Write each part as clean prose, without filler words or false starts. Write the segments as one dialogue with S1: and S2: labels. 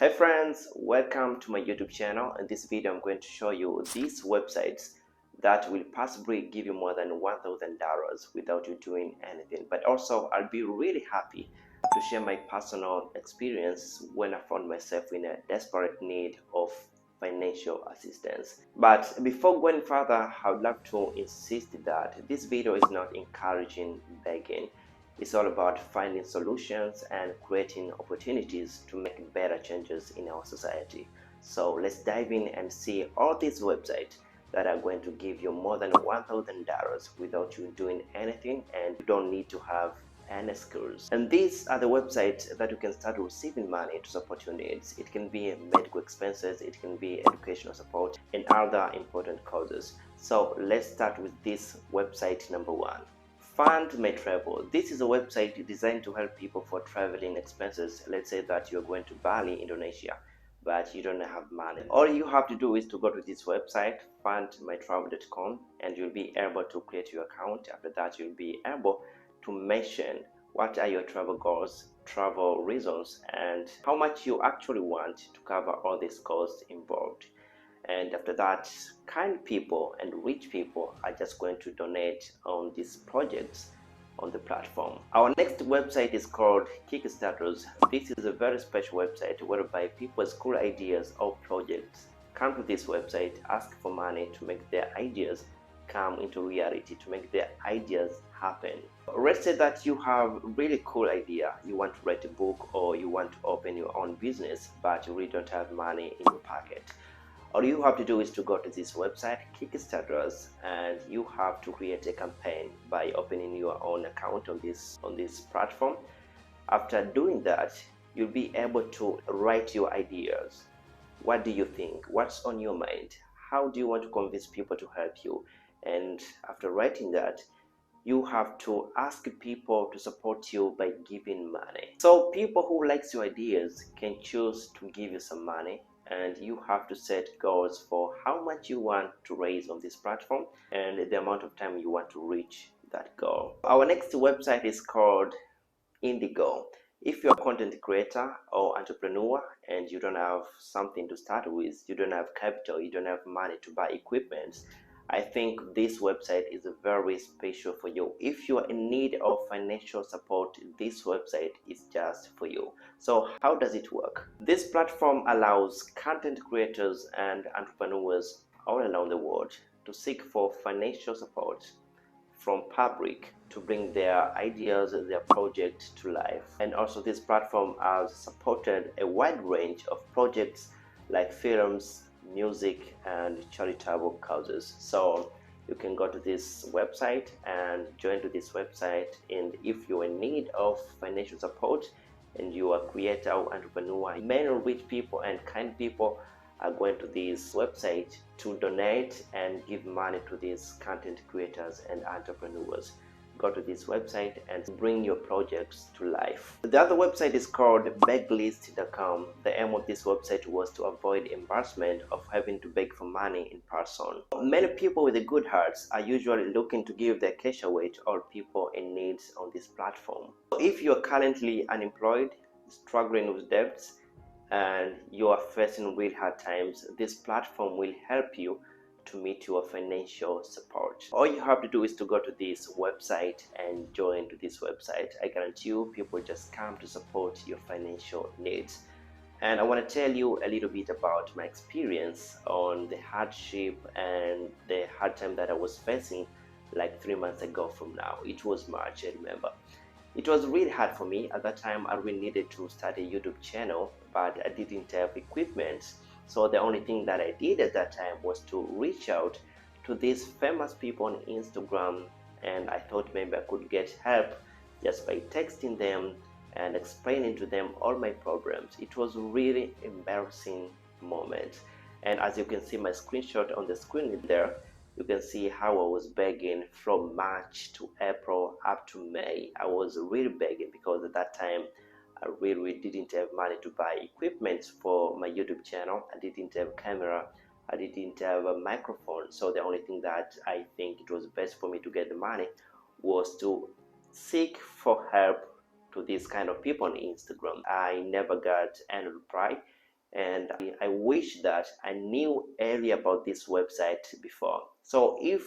S1: Hey friends, welcome to my YouTube channel. In this video I'm going to show you these websites that will possibly give you more than $1,000 without you doing anything. But also I'll be really happy to share my personal experience when I found myself in a desperate need of financial assistance. But before going further, I would love to insist that this video is not encouraging begging. It's all about finding solutions and creating opportunities to make better changes in our society. So let's dive in and see all these websites that are going to give you more than $1,000 without you doing anything, and you don't need to have any skills. And these are the websites that you can start receiving money to support your needs. It can be medical expenses, it can be educational support, and other important causes. So let's start with this website number one. Fund My Travel. This is a website designed to help people for traveling expenses. Let's say that you're going to Bali, Indonesia, but you don't have money. All you have to do is to go to this website, fundmytravel.com, and you'll be able to create your account. After that, you'll be able to mention what are your travel goals, travel reasons, and how much you actually want to cover all these costs involved. And after that, kind people and rich people are just going to donate on these projects on the platform. Our next website is called Kickstarters. This is a very special website whereby people's cool ideas or projects come to this website, ask for money to make their ideas come into reality, to make their ideas happen. Let's say that you have a really cool idea, you want to write a book or you want to open your own business, but you really don't have money in your pocket. All you have to do is to go to this website, Kickstarters, and you have to create a campaign by opening your own account on this platform. After doing that, you'll be able to write your ideas. What do you think? What's on your mind? How do you want to convince people to help you? And after writing that, you have to ask people to support you by giving money. So people who likes your ideas can choose to give you some money, and you have to set goals for how much you want to raise on this platform and the amount of time you want to reach that goal. Our next website is called Indigo. If you're a content creator or entrepreneur and you don't have something to start with, you don't have capital, you don't have money to buy equipment, I think this website is very special for you. If you are in need of financial support, this website is just for you. So how does it work? This platform allows content creators and entrepreneurs all around the world to seek for financial support from public to bring their ideas, their project to life. And also this platform has supported a wide range of projects like films, music, and charitable causes. So you can go to this website and join to this website, and if you're in need of financial support and you are a creator or entrepreneur, many rich people and kind people are going to this website to donate and give money to these content creators and entrepreneurs. Go to this website and bring your projects to life. The other website is called beglist.com. The aim of this website was to avoid embarrassment of having to beg for money in person. Many people with good hearts are usually looking to give their cash away to all people in need on this platform. If you are currently unemployed, struggling with debts, and you are facing real hard times, this platform will help you to meet your financial support. All you have to do is to go to this website and join to this website. I guarantee you people just come to support your financial needs. And I want to tell you a little bit about my experience on the hardship and the hard time that I was facing like 3 months ago from now. It was March, I remember. It was really hard for me. At that time, I really needed to start a YouTube channel, but I didn't have equipment. So the only thing that I did at that time was to reach out to these famous people on Instagram, and I thought maybe I could get help just by texting them and explaining to them all my problems. It was a really embarrassing moment. And as you can see my screenshot on the screen there, you can see how I was begging from March to April up to May. I was really begging because at that time I really didn't have money to buy equipment for my YouTube channel. I didn't have a camera, I didn't have a microphone. So the only thing that I think it was best for me to get the money was to seek for help to these kind of people on Instagram. I never got any reply, and I wish that I knew earlier about this website before. So if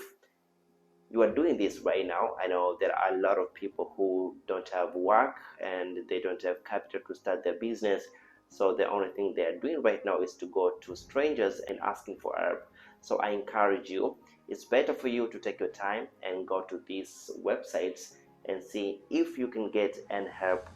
S1: you are doing this right now, I know there are a lot of people who don't have work and they don't have capital to start their business. So the only thing they are doing right now is to go to strangers and asking for help. So I encourage you, it's better for you to take your time and go to these websites and see if you can get any help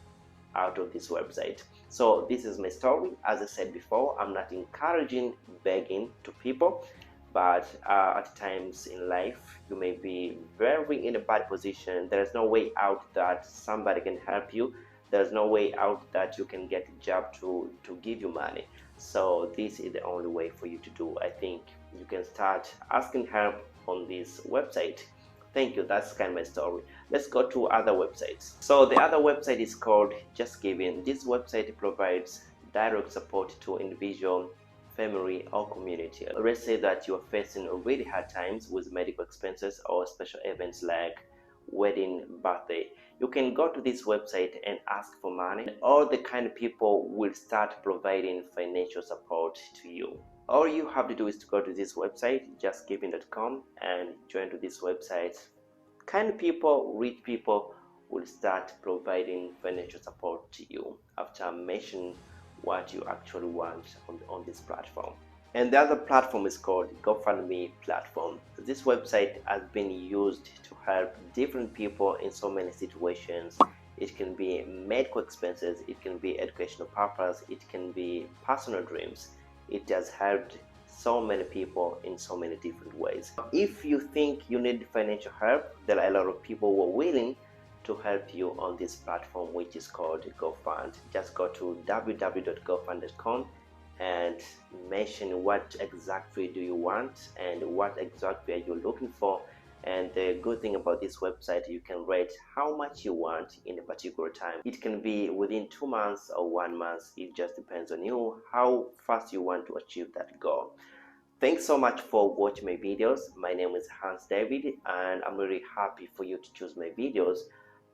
S1: out of this website. So this is my story. As I said before, I'm not encouraging begging to people, but at times in life you may be very in a bad position. There is no way out that somebody can help you. There's no way out that you can get a job to give you money. So this is the only way for you to do. I think you can start asking help on this website. Thank you. That's kind of my story. Let's go to other websites. So the other website is called JustGiving. This website provides direct support to individual, family, or community. Let's say that you're facing really hard times with medical expenses or special events like wedding, birthday. You can go to this website and ask for money. All the kind of people will start providing financial support to you. All you have to do is to go to this website, justgiving.com, and join to this website. Kind people, rich people will start providing financial support to you after mentioning what you actually want on this platform. And the other platform is called GoFundMe platform. This website has been used to help different people in so many situations. It can be medical expenses, it can be educational purpose, it can be personal dreams. It has helped so many people in so many different ways. If you think you need financial help, there are a lot of people who are willing to help you on this platform, which is called GoFund. Just go to www.gofund.com and mention what exactly do you want and what exactly are you looking for. And the good thing about this website, you can rate how much you want in a particular time. It can be within 2 months or 1 month. It just depends on you how fast you want to achieve that goal. Thanks so much for watching my videos. My name is Hans David, and I'm really happy for you to choose my videos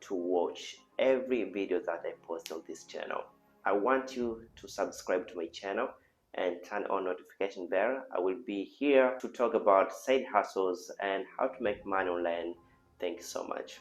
S1: to watch every video that I post on this channel. I want you to subscribe to my channel and turn on notification bell. I will be here to talk about side hustles and how to make money online. Thank you so much.